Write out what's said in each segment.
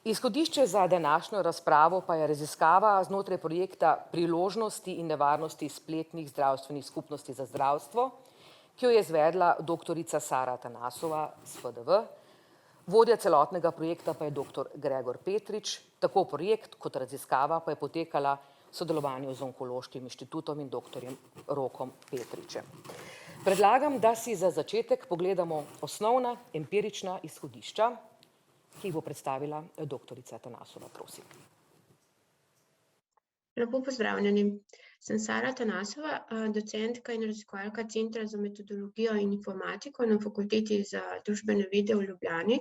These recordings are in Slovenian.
Izhodišče za današnjo razpravo pa je raziskava znotraj projekta Priložnosti in nevarnosti spletnih zdravstvenih skupnosti za zdravstvo, ki jo je izvedla doktorica Sara Atanasova s FDV, vodja celotnega projekta pa je dr. Gregor Petrič, tako projekt kot raziskava pa je potekala v sodelovanju z Onkološkim inštitutom in dr. Rokom Petričem. Predlagam, da si za začetek pogledamo osnovna empirična izhodišča, ki jih bo predstavila doktorica Atanasova, prosim. Lepo pozdravljeni. Sem Sara Atanasova, docentka in raziskovalka Centra za metodologijo in informatiko na Fakulteti za družbene vede v Ljubljani.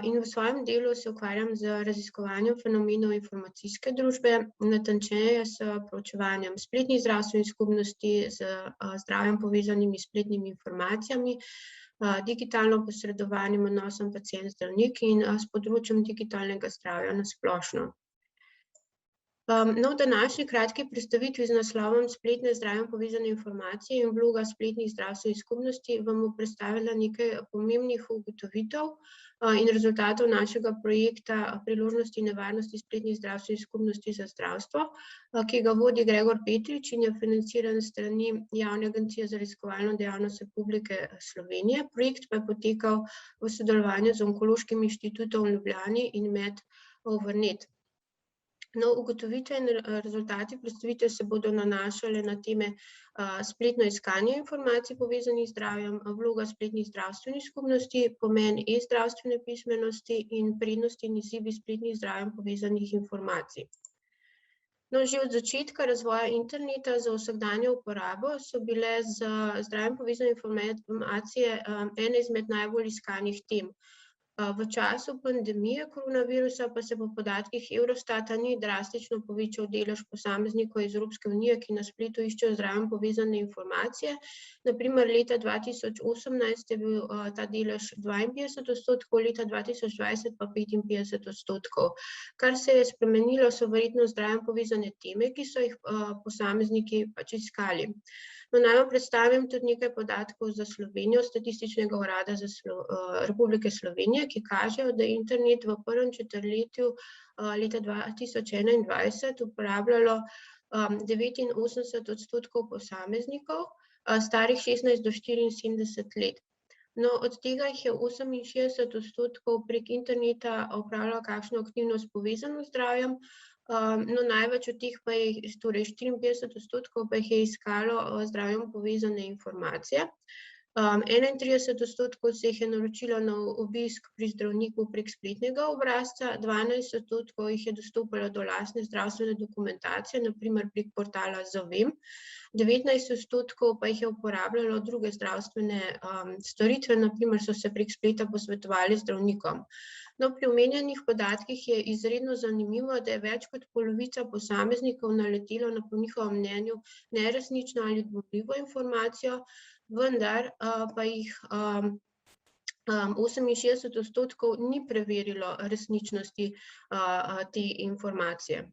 In v svojem delu se ukvarjam z raziskovanjem fenomenov informacijske družbe, natančneje s proučevanjem spletnih zdravstvenih skupnosti, z zdravjem povezanimi spletnimi informacijami, digitalno posredovanjem odnosom pacient-zdravnik in s področjem digitalnega zdravja na splošno. V današnji kratki predstavitvi z naslovom Spletne zdravjem povezane informacije in vloga spletnih zdravstvenih skupnosti vam bom predstavila nekaj pomembnih ugotovitev in rezultatov našega projekta Priložnosti in nevarnosti spletnih zdravstvenih skupnosti za zdravstvo, ki ga vodi Gregor Petrič in je financiran s strani Javne agencije za raziskovalno dejavnost Republike Slovenije. Projekt pa je potekal v sodelovanju z Onkološkim inštitutom v Ljubljani in Med-Overnet. Ugotovitve in rezultati predstavitve se bodo nanašale na teme spletno iskanje informacij povezanih z zdravjem, vloga spletnih zdravstvenih skupnosti, pomen e-zdravstvene pismenosti in prednosti in izzivi spletnih zdravjem povezanih informacij. Že od začetka razvoja interneta za vsakdanjo uporabo so bile z zdravjem povezane informacije ene izmed najbolj iskanih tem. V času pandemije koronavirusa pa se po podatkih Eurostata ni drastično povečal delež posameznikov iz Evropske unije, ki na spletu iščejo z zdravjem povezane informacije. Na primer, leta 2018 je bil ta delež 52%, leta 2020 pa 55%. Kar se je spremenilo, so verjetno z zdravjem povezane teme, ki so jih posamezniki pač iskali. Naj vam predstavim tudi nekaj podatkov za Slovenijo, Statističnega urada Republike Slovenije, ki kažejo, da je internet v prvem četrtletju leta 2021 uporabljalo 89% posameznikov, starih 16 do 74 let. Od tega jih je 68% prek interneta opravljalo kakšno aktivnost povezano z zdravjem, največ od teh pa je, torej 54% pa jih je iskalo zdravjem povezane informacije. 31% se jih je naročilo na obisk pri zdravniku prek spletnega obrazca, 12% jih je dostopalo do lastne zdravstvene dokumentacije, na primer prek portala Zavem, 19% pa jih je uporabljalo druge zdravstvene storitve, na primer so se prek spleta posvetovali z zdravnikom. Pri omenjenih podatkih je izredno zanimivo, da je več kot polovica posameznikov naletelo na po njihovem mnenju neresnično ali dvomljivo informacijo, vendar pa jih 68% ni preverilo resničnosti te informacije.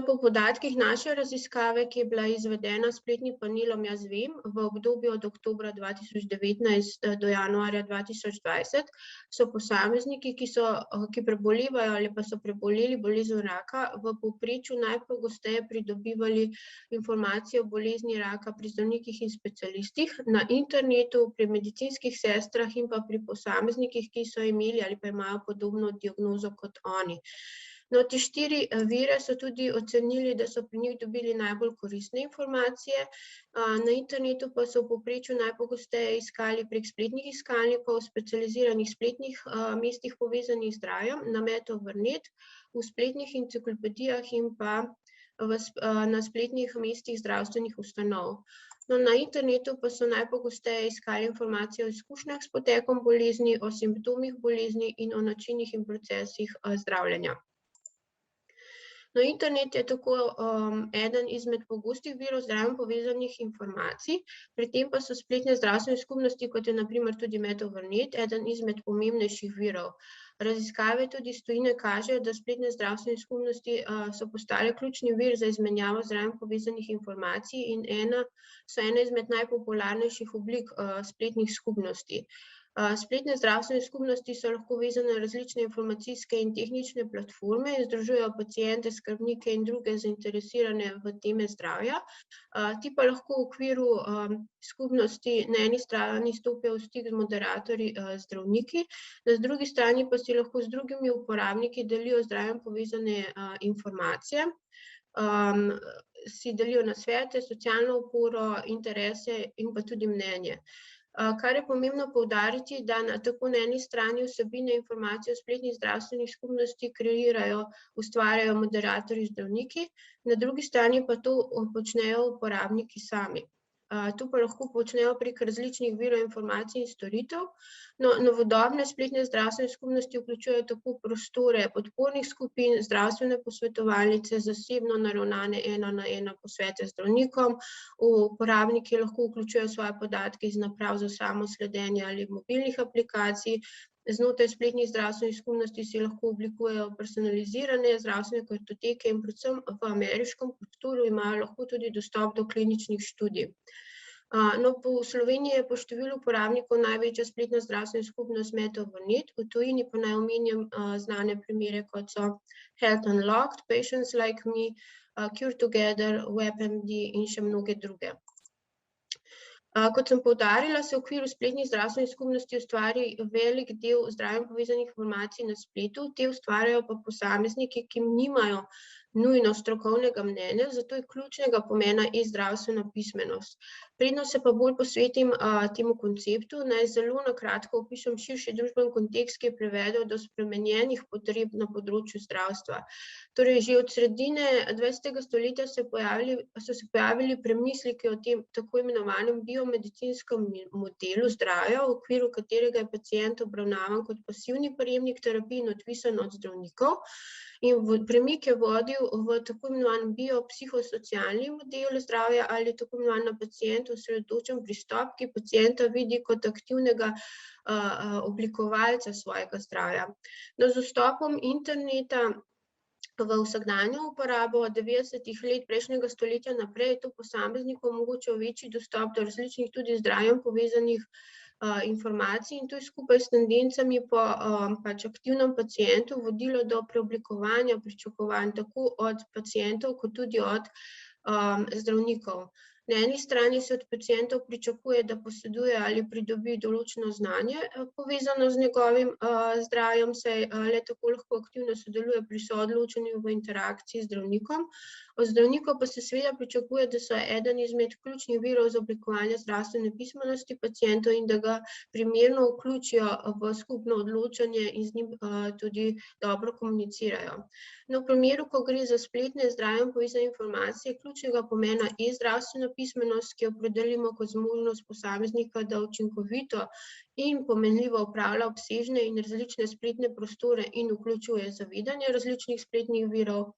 Po podatkih naše raziskave, ki je bila izvedena s spletnim panelom Jaz vem v obdobju od oktobra 2019 do januarja 2020, so posamezniki, ki prebolevajo ali pa so preboleli bolezen raka, v povprečju najpogosteje pridobivali informacije o bolezni raka pri zdravnikih in specialistih, na internetu, pri medicinskih sestrah in pa pri posameznikih, ki so imeli ali pa imajo podobno diagnozo kot oni. Te 4 vire so tudi ocenili, da so pri njih dobili najbolj koristne informacije. Na internetu pa so v povprečju najpogosteje iskali prek spletnih iskalnikov, specializiranih spletnih mestih povezanih z zdravjem, na Med-Overnet, v spletnih enciklopedijah in pa na spletnih mestih zdravstvenih ustanov. Na internetu pa so najpogosteje iskali informacije o izkušnjah s potekom bolezni, o simptomih bolezni in o načinih in procesih zdravljenja. Internet je tako eden izmed pogostih virov z zdravjem povezanih informacij, pri tem pa so spletne zdravstvene skupnosti, kot je na primer tudi Med-Overnet, eden izmed pomembnejših virov. Raziskave tudi iz tujine kažejo, da spletne zdravstvene skupnosti so postale ključni vir za izmenjavo z zdravjem povezanih informacij in so ena izmed najpopularnejših oblik spletnih skupnosti. Spletne zdravstvene skupnosti so lahko vezane na različne informacijske in tehnične platforme in združujejo paciente, skrbnike in druge zainteresirane v teme zdravja. Ti pa lahko v okviru skupnosti na eni strani stopijo v stik z moderatorji, zdravniki, na drugi strani pa si lahko z drugimi uporabniki delijo z zdravjem povezane informacije. Si delijo nasvete, socialno oporo, interese in pa tudi mnenje. Kar je pomembno poudariti, da tako na eni strani vsebine informacije o spletnih zdravstvenih skupnosti kreirajo, ustvarjajo moderatorji zdravniki, na drugi strani pa to počnejo uporabniki sami. To pa lahko počnejo prek različnih virov informacij in storitev. Novodobne spletne zdravstvene skupnosti vključujejo tako prostore podpornih skupin, zdravstvene posvetovalnice, zasebno naravnane 1-na-1 posvete z zdravnikom. Uporabniki lahko vključujejo svoje podatke iz naprav za samosledenje ali mobilnih aplikacij. Znotraj spletnih zdravstvenih skupnosti si lahko oblikujejo personalizirane zdravstvene kartoteke in predvsem v ameriškem prostoru imajo lahko tudi dostop do kliničnih študij. Po Sloveniji je po številu uporabnikov največja spletna zdravstvena skupnost Med-Over-Net, v tujini pa naj omenjam znane primere, kot so Health Unlocked, Patients Like Me, Cure Together, WebMD in še mnoge druge. Kot sem poudarila, se v okviru spletnih zdravstvenih skupnosti ustvari velik del zdravjem povezanih informacij na spletu, te ustvarjajo pa posamezniki, ki nimajo nujno strokovnega mnenja, zato je ključnega pomena e-zdravstvena pismenost. Predno se pa bolj posvetim temu konceptu, naj zelo na kratko opišem širši družbeni kontekst, ki je privedel do spremenjenih potreb na področju zdravstva. Torej, že od sredine 20. stoletja so se pojavili premisleki o tem tako imenovanem biomedicinskem modelu zdravja, v okviru katerega je pacient obravnavan kot pasivni prejemnik terapij in odvisen od zdravnikov. In premik je vodil v tako imenovan biopsihosocialni model zdravja ali tako imenovan na pacientu osredotočen pristop, ki pacienta vidi kot aktivnega oblikovalca svojega zdravja. Z vstopom interneta v vsakdanjo uporabo od 90. let prejšnjega stoletja naprej je to posamezniku omogočilo večji dostop do različnih tudi z zdravjem povezanih informacij in to je skupaj s tendencami po aktivnem pacientu vodilo do preoblikovanja pričakovanj tako od pacientov kot tudi od zdravnikov. Na eni strani se od pacientov pričakuje, da poseduje ali pridobi določeno znanje povezano z njegovim zdravjem, saj le tako lahko aktivno sodeluje pri soodločanju v interakciji z zdravnikom. Od zdravnikov pa se seveda pričakuje, da so eden izmed ključnih virov za oblikovanje zdravstvene pismenosti pacientov in da ga primerno vključijo v skupno odločanje in z njim tudi dobro komunicirajo. V primeru, ko gre za spletne zdravjem povezane informacije, ključnega pomena e-zdravstvena pismenost, ki jo opredelimo kot zmožnost posameznika, da učinkovito in pomenljivo upravlja obsežne in različne spletne prostore in vključuje zavedanje različnih spletnih virov,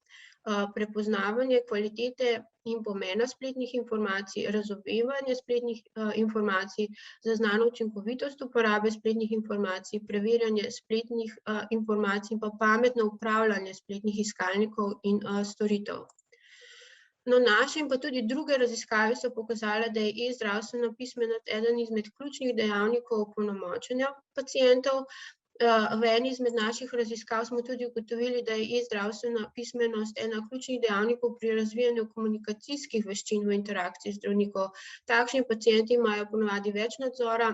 prepoznavanje kvalitete in pomena spletnih informacij, razumevanje spletnih informacij, zaznano učinkovitost uporabe spletnih informacij, preverjanje spletnih informacij in pa pametno upravljanje spletnih iskalnikov in storitev. Naše in pa tudi druge raziskave so pokazale, da je e-zdravstvena pismenost eden izmed ključnih dejavnikov opolnomočenja pacientov. V eni izmed naših raziskav smo tudi ugotovili, da je e-zdravstvena pismenost ena ključnih dejavnikov pri razvijanju komunikacijskih veščin v interakciji zdravnikov. Takšni pacienti imajo ponavadi več nadzora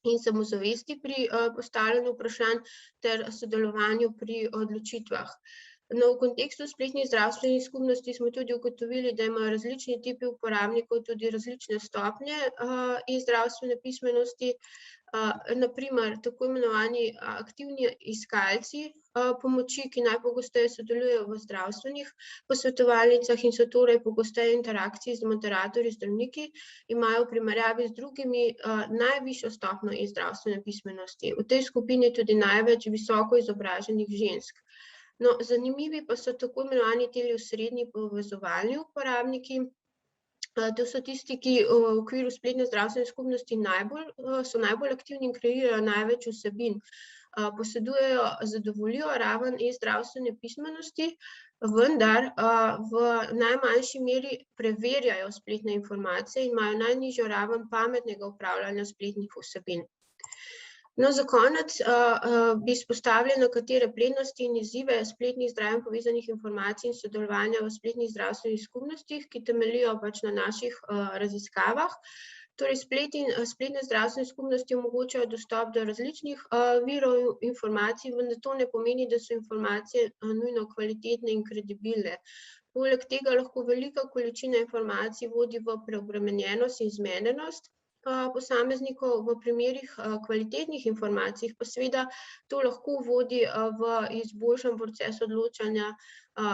in samozavesti pri postavljanju vprašanj ter sodelovanju pri odločitvah. V kontekstu spletnih zdravstvenih skupnosti smo tudi ugotovili, da imajo različni tipi uporabnikov tudi različne stopnje e-zdravstvene pismenosti. Na primer, tako imenovani aktivni iskalci pomoči, ki najpogosteje sodelujejo v zdravstvenih posvetovalnicah in so torej pogosteje v interakciji z moderatorji zdravniki, imajo v primerjavi z drugimi najvišjo stopnjo e-zdravstvene pismenosti. V tej skupini je tudi največ visoko izobraženih žensk. Zanimivi pa so tako imenovani ti osrednji povezovalni uporabniki. To so tisti, ki v okviru spletne zdravstvene skupnosti so najbolj aktivni in kreirajo največ vsebin. Posedujejo zadovoljivo raven e-zdravstvene pismenosti, vendar v najmanjši meri preverjajo spletne informacije in imajo najnižjo raven pametnega upravljanja spletnih vsebin. No, za konec bi izpostavili nekatere prednosti in izzive spletnih zdravjem povezanih informacij in sodelovanja v spletnih zdravstvenih skupnostih, ki temeljijo pač na naših raziskavah. Torej, spletne zdravstvene skupnosti omogočajo dostop do različnih virov informacij, vendar to ne pomeni, da so informacije nujno kvalitetne in kredibilne. Poleg tega lahko velika količina informacij vodi v preobremenjenost in zmedenost posameznikov, v primerih kvalitetnih informacij, pa seveda to lahko vodi v izboljšan proces odločanja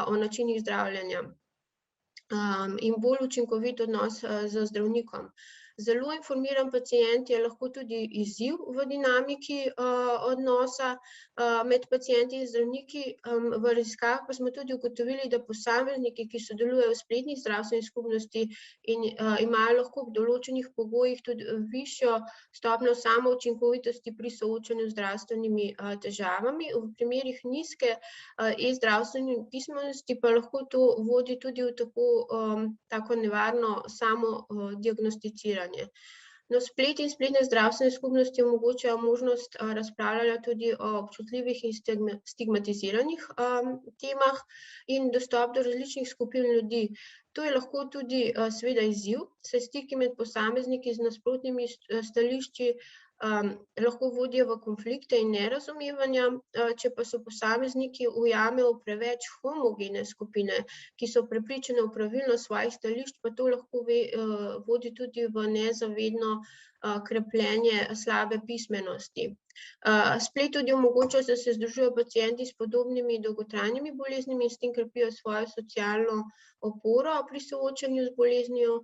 o načinih zdravljenja in bolj učinkovit odnos z zdravnikom. Zelo informiran pacient je lahko tudi izziv v dinamiki odnosa med pacienti in zdravniki. V raziskavah pa smo tudi ugotovili, da posamezniki, ki sodelujejo v spletnih zdravstvenih skupnosti in imajo lahko v določenih pogojih tudi višjo stopnjo samoučinkovitosti pri soočanju z zdravstvenimi težavami. V primerih nizke e-zdravstvene pismenosti pa lahko to vodi tudi v tako nevarno samodiagnosticiranje. No, splet in spletne zdravstvene skupnosti omogočajo možnost razpravljanja tudi o občutljivih in stigmatiziranih temah in dostop do različnih skupin ljudi. To je lahko tudi seveda izziv, saj stiki med posamezniki z nasprotnimi stališči lahko vodijo v konflikte in nerazumevanja, če pa so posamezniki ujamejo v preveč homogene skupine, ki so prepričane v pravilnost svojih stališč, pa to lahko vodi tudi v nezavedno krepljenje slabe pismenosti. Splet tudi omogoča, da se združujejo pacienti s podobnimi dolgotrajnimi boleznimi in s tem krepijo svojo socialno oporo pri soočanju z boleznijo.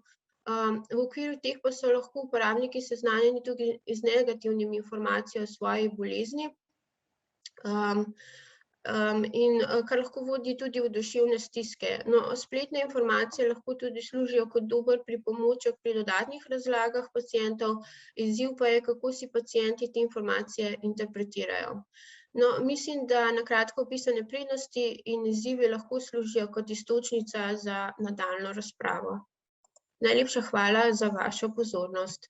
V okviru teh pa so lahko uporabniki seznanjeni tudi z negativnimi informacijami o svoji bolezni, in kar lahko vodi tudi v duševne stiske. No, spletne informacije lahko tudi služijo kot dober pripomoček pri dodatnih razlagah pacientov, izziv pa je, kako si pacienti te informacije interpretirajo. No, mislim, da na kratko opisane prednosti in izzivi lahko služijo kot iztočnica za nadaljnjo razpravo. Najlepša hvala za vašo pozornost.